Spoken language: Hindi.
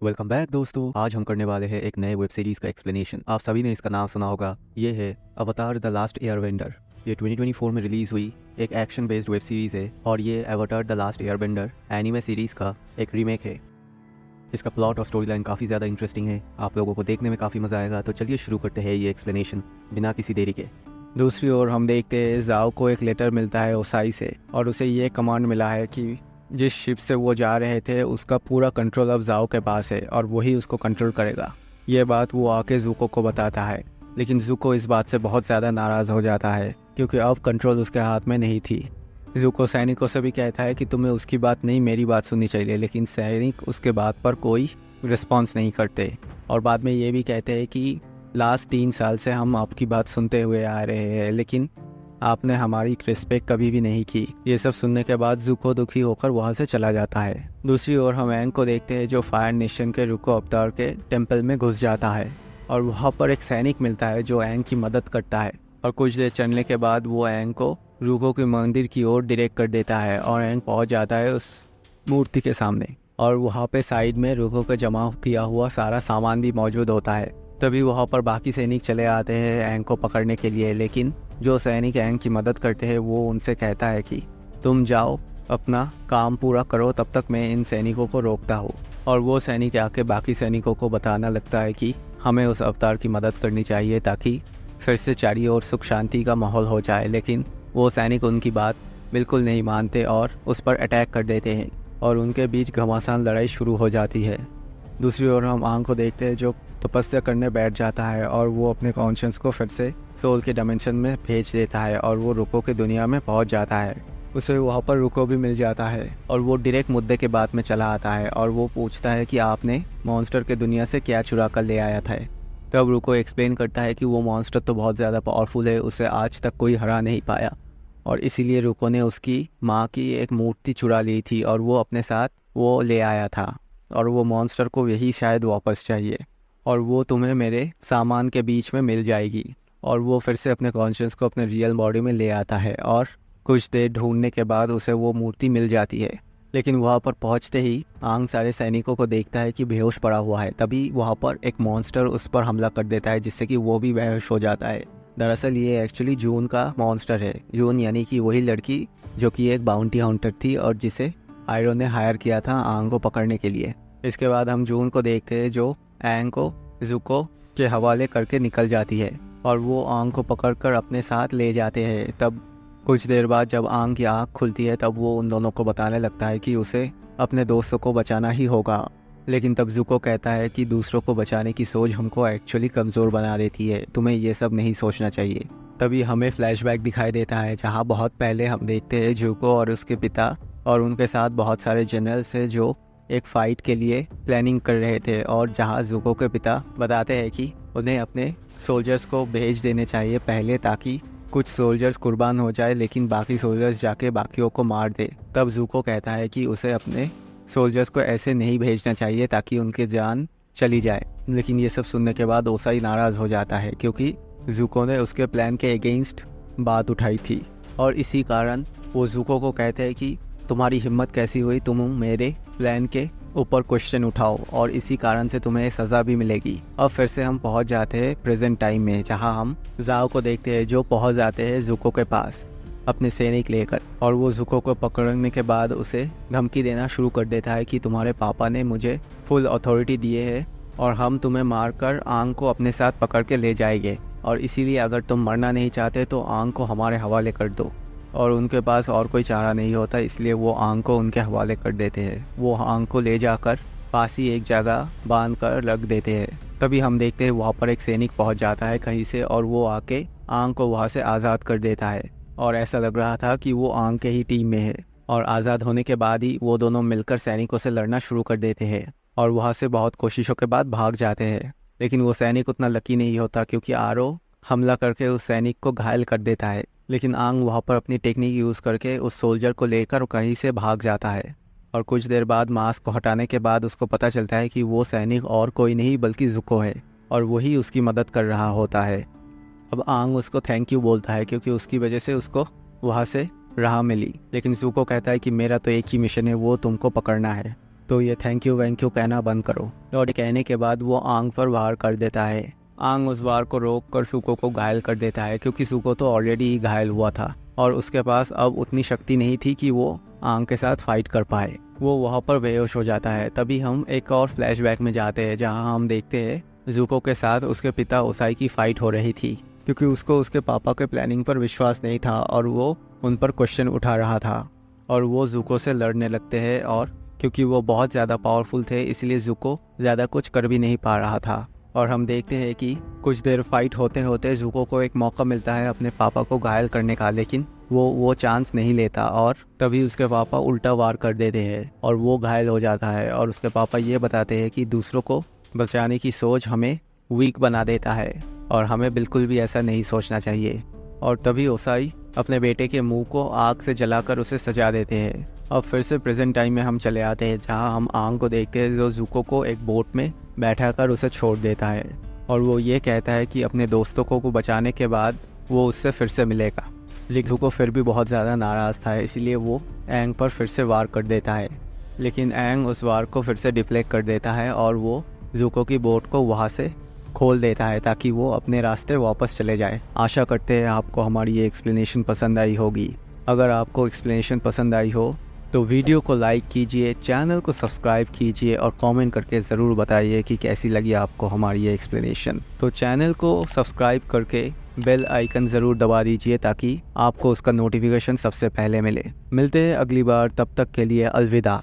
वेलकम बैक दोस्तों। आज हम करने वाले हैं एक नए वेब सीरीज़ का एक्सप्लेनेशन। आप सभी ने इसका नाम सुना होगा। ये है अवतार द लास्ट एयरबेंडर। ये 2024 में रिलीज़ हुई एक एक्शन बेस्ड वेब सीरीज़ है और ये अवतार the last Airbender anime series का एक रीमेक है। इसका प्लॉट और स्टोरी लाइन काफ़ी ज़्यादा इंटरेस्टिंग है, आप लोगों को देखने में काफ़ी मज़ा आएगा। तो चलिए शुरू करते हैं ये एक्सप्लेनेशन बिना किसी देरी के। दूसरी ओर हम देखते हैं जाओ को एक लेटर मिलता है ओसाई से और उसे ये कमांड मिला है कि जिस शिप से वो जा रहे थे उसका पूरा कंट्रोल अब जाओ के पास है और वही उसको कंट्रोल करेगा। ये बात वो आके ज़ुको को बताता है, लेकिन ज़ुको इस बात से बहुत ज़्यादा नाराज़ हो जाता है क्योंकि अब कंट्रोल उसके हाथ में नहीं थी। ज़ुको सैनिकों से भी कहता है कि तुम्हें उसकी बात नहीं मेरी बात सुननी चाहिए, लेकिन सैनिक उसके बात पर कोई रिस्पॉन्स नहीं करते और बाद में ये भी कहते हैं कि लास्ट 3 साल से हम आपकी बात सुनते हुए आ रहे हैं, लेकिन आपने हमारी रिस्पेक्ट कभी भी नहीं की। ये सब सुनने के बाद ज़ुको दुखी होकर वहाँ से चला जाता है। दूसरी ओर हम एंग को देखते हैं जो फायर नेशन के रुको अवतार के टेम्पल में घुस जाता है और वहाँ पर एक सैनिक मिलता है जो एंग की मदद करता है और कुछ देर चलने के बाद वो एंग को रुको के मंदिर की ओर डायरेक्ट कर देता है और एंग पहुँच जाता है उस मूर्ति के सामने और वहाँ पे साइड में रुको का जमा किया हुआ सारा सामान भी मौजूद होता है। तभी वहाँ पर बाकी सैनिक चले आते हैं एंग को पकड़ने के लिए, लेकिन जो सैनिक एंग की मदद करते हैं वो उनसे कहता है कि तुम जाओ अपना काम पूरा करो, तब तक मैं इन सैनिकों को रोकता हूँ। और वो सैनिक आके बाकी सैनिकों को बताना लगता है कि हमें उस अवतार की मदद करनी चाहिए ताकि फिर से चारों ओर सुख शांति का माहौल हो जाए, लेकिन वो सैनिक उनकी बात बिल्कुल नहीं मानते और उस पर अटैक कर देते हैं और उनके बीच घमासान लड़ाई शुरू हो जाती है। दूसरी ओर हम आंग को देखते हैं जो तपस्या करने बैठ जाता है और वो अपने कॉन्शियस को फिर से सोल के डायमेंशन में भेज देता है और वो रुको की दुनिया में पहुंच जाता है। उसे वहाँ पर रुको भी मिल जाता है और वो डायरेक्ट मुद्दे के बाद में चला आता है और वो पूछता है कि आपने मॉन्स्टर के दुनिया से क्या चुरा कर ले आया था। तब रुको एक्सप्लेन करता है कि वो मॉन्स्टर तो बहुत ज़्यादा पावरफुल है, उसे आज तक कोई हरा नहीं पाया और इसीलिए रुको ने उसकी माँ की एक मूर्ति चुरा ली थी और वो अपने साथ वो ले आया था और वो मॉन्स्टर को यही शायद वापस चाहिए और वो तुम्हें मेरे सामान के बीच में मिल जाएगी। और वो फिर से अपने कॉन्शियस को अपने रियल बॉडी में ले आता है और कुछ देर ढूंढने के बाद उसे वो मूर्ति मिल जाती है। लेकिन वहाँ पर पहुँचते ही आंग सारे सैनिकों को देखता है कि बेहोश पड़ा हुआ है। तभी वहाँ पर एक मॉन्स्टर उस पर हमला कर देता है जिससे कि वो भी बेहोश हो जाता है। दरअसल ये एक्चुअली जून का मॉन्स्टर है। जून यानी कि वही लड़की जो कि एक बाउंटी हंटर थी और जिसे आयरो ने हायर किया था आंग को पकड़ने के लिए। इसके बाद हम जून को देखते हैं जो एंग को ज़ुको के हवाले करके निकल जाती है और वो आंग को पकड़कर अपने साथ ले जाते हैं। तब कुछ देर बाद जब आंग की आँख खुलती है तब वो उन दोनों को बताने लगता है कि उसे अपने दोस्तों को बचाना ही होगा, लेकिन तब ज़ुको कहता है कि दूसरों को बचाने की सोच हमको एक्चुअली कमज़ोर बना देती है, तुम्हें ये सब नहीं सोचना चाहिए। तभी हमें फ्लैशबैक दिखाई देता है जहाँ बहुत पहले हम देखते हैं ज़ुको और उसके पिता और उनके साथ बहुत सारे जनरल्स हैं जो एक फ़ाइट के लिए प्लानिंग कर रहे थे और जहाँ ज़ुको के पिता बताते हैं कि उन्हें अपने सोल्जर्स को भेज देने चाहिए पहले ताकि कुछ सोल्जर्स कुर्बान हो जाए, लेकिन बाकी सोल्जर्स जाके बाकियों को मार दे। तब ज़ुको कहता है कि उसे अपने सोल्जर्स को ऐसे नहीं भेजना चाहिए ताकि उनकी जान चली जाए। लेकिन ये सब सुनने के बाद ओसाई नाराज़ हो जाता है क्योंकि ज़ुको ने उसके प्लान के अगेंस्ट बात उठाई थी और इसी कारण वो ज़ुको को कहते हैं कि तुम्हारी हिम्मत कैसी हुई, तुम मेरे प्लान के ऊपर क्वेश्चन उठाओ और इसी कारण से तुम्हें सज़ा भी मिलेगी। अब फिर से हम पहुंच जाते हैं प्रेजेंट टाइम में जहां हम जाओ को देखते हैं जो पहुंच जाते हैं ज़ुको के पास अपने सैनिक लेकर और वो ज़ुको को पकड़ने के बाद उसे धमकी देना शुरू कर देता है कि तुम्हारे पापा ने मुझे फुल अथॉरिटी दिए है और हम तुम्हें मारकर आंग को अपने साथ पकड़ के ले जाएंगे और इसीलिए अगर तुम मरना नहीं चाहते तो आंग को हमारे हवाले कर दो। और उनके पास और कोई चारा नहीं होता, इसलिए वो आंग को उनके हवाले कर देते हैं। वो आंग को ले जाकर पास ही एक जगह बांध कर रख देते हैं। तभी हम देखते हैं वहाँ पर एक सैनिक पहुँच जाता है कहीं से और वो आके आंग को वहाँ से आज़ाद कर देता है और ऐसा लग रहा था कि वो आंग के ही टीम में है और आज़ाद होने के बाद ही वो दोनों मिलकर सैनिकों से लड़ना शुरू कर देते हैं और वहाँ से बहुत कोशिशों के बाद भाग जाते हैं। लेकिन वो सैनिक उतना लकी नहीं होता क्योंकि आरो हमला करके उस सैनिक को घायल कर देता है, लेकिन आंग वहाँ पर अपनी टेक्निक यूज़ करके उस सोल्जर को लेकर कहीं से भाग जाता है और कुछ देर बाद मास्क को हटाने के बाद उसको पता चलता है कि वो सैनिक और कोई नहीं बल्कि ज़ुको है और वही उसकी मदद कर रहा होता है। अब आंग उसको थैंक यू बोलता है क्योंकि उसकी वजह से उसको वहाँ से राह मिली, लेकिन ज़ुको कहता है कि मेरा तो एक ही मिशन है, वो तुमको पकड़ना है तो ये थैंक यू वैंक यू कहना बंद करो। और कहने के बाद वो आंग पर वार कर देता है। आंग उस वार को रोक कर सुको को घायल कर देता है, क्योंकि सुको तो ऑलरेडी ही घायल हुआ था और उसके पास अब उतनी शक्ति नहीं थी कि वो आंग के साथ फाइट कर पाए। वो वहाँ पर बेहोश हो जाता है। तभी हम एक और फ्लैशबैक में जाते हैं, जहाँ हम देखते हैं जुको के साथ उसके पिता ओसाई की फाइट हो रही थी, क्योंकि उसको उसके पापा के प्लानिंग पर विश्वास नहीं था और वो उन पर क्वेश्चन उठा रहा था। और वो जुको से लड़ने लगते हैं, और क्योंकि वो बहुत ज़्यादा पावरफुल थे इसलिए जुको ज़्यादा कुछ कर भी नहीं पा रहा था। और हम देखते हैं कि कुछ देर फाइट होते होते जुको को एक मौका मिलता है अपने पापा को घायल करने का, लेकिन वो चांस नहीं लेता और तभी उसके पापा उल्टा वार कर देते हैं और वो घायल हो जाता है। और उसके पापा ये बताते हैं कि दूसरों को बचाने की सोच हमें वीक बना देता है और हमें बिल्कुल भी ऐसा नहीं सोचना चाहिए। और तभी ओसाई अपने बेटे के मुंह को आग से जलाकर उसे सजा देते हैं। अब फिर से प्रेजेंट टाइम में हम चले आते हैं, जहां हम आंग को देखते हैं जो जुको को एक बोट में बैठाकर उसे छोड़ देता है और वो ये कहता है कि अपने दोस्तों को बचाने के बाद वो उससे फिर से मिलेगा। लेकिन जुको फिर भी बहुत ज़्यादा नाराज़ था, इसलिए वो एंग पर फिर से वार कर देता है। लेकिन एंग उस वार को फिर से डिफ्लेक्ट कर देता है और वो जुको की बोट को वहाँ से खोल देता है ताकि वो अपने रास्ते वापस चले जाए। आशा करते हैं आपको हमारी ये एक्सप्लेनेशन पसंद आई होगी। अगर आपको एक्सप्लेनेशन पसंद आई हो तो वीडियो को लाइक कीजिए, चैनल को सब्सक्राइब कीजिए और कमेंट करके ज़रूर बताइए कि कैसी लगी आपको हमारी ये एक्सप्लेनेशन। तो चैनल को सब्सक्राइब करके बेल आइकन ज़रूर दबा दीजिए ताकि आपको उसका नोटिफिकेशन सबसे पहले मिले। मिलते हैं अगली बार, तब तक के लिए अलविदा।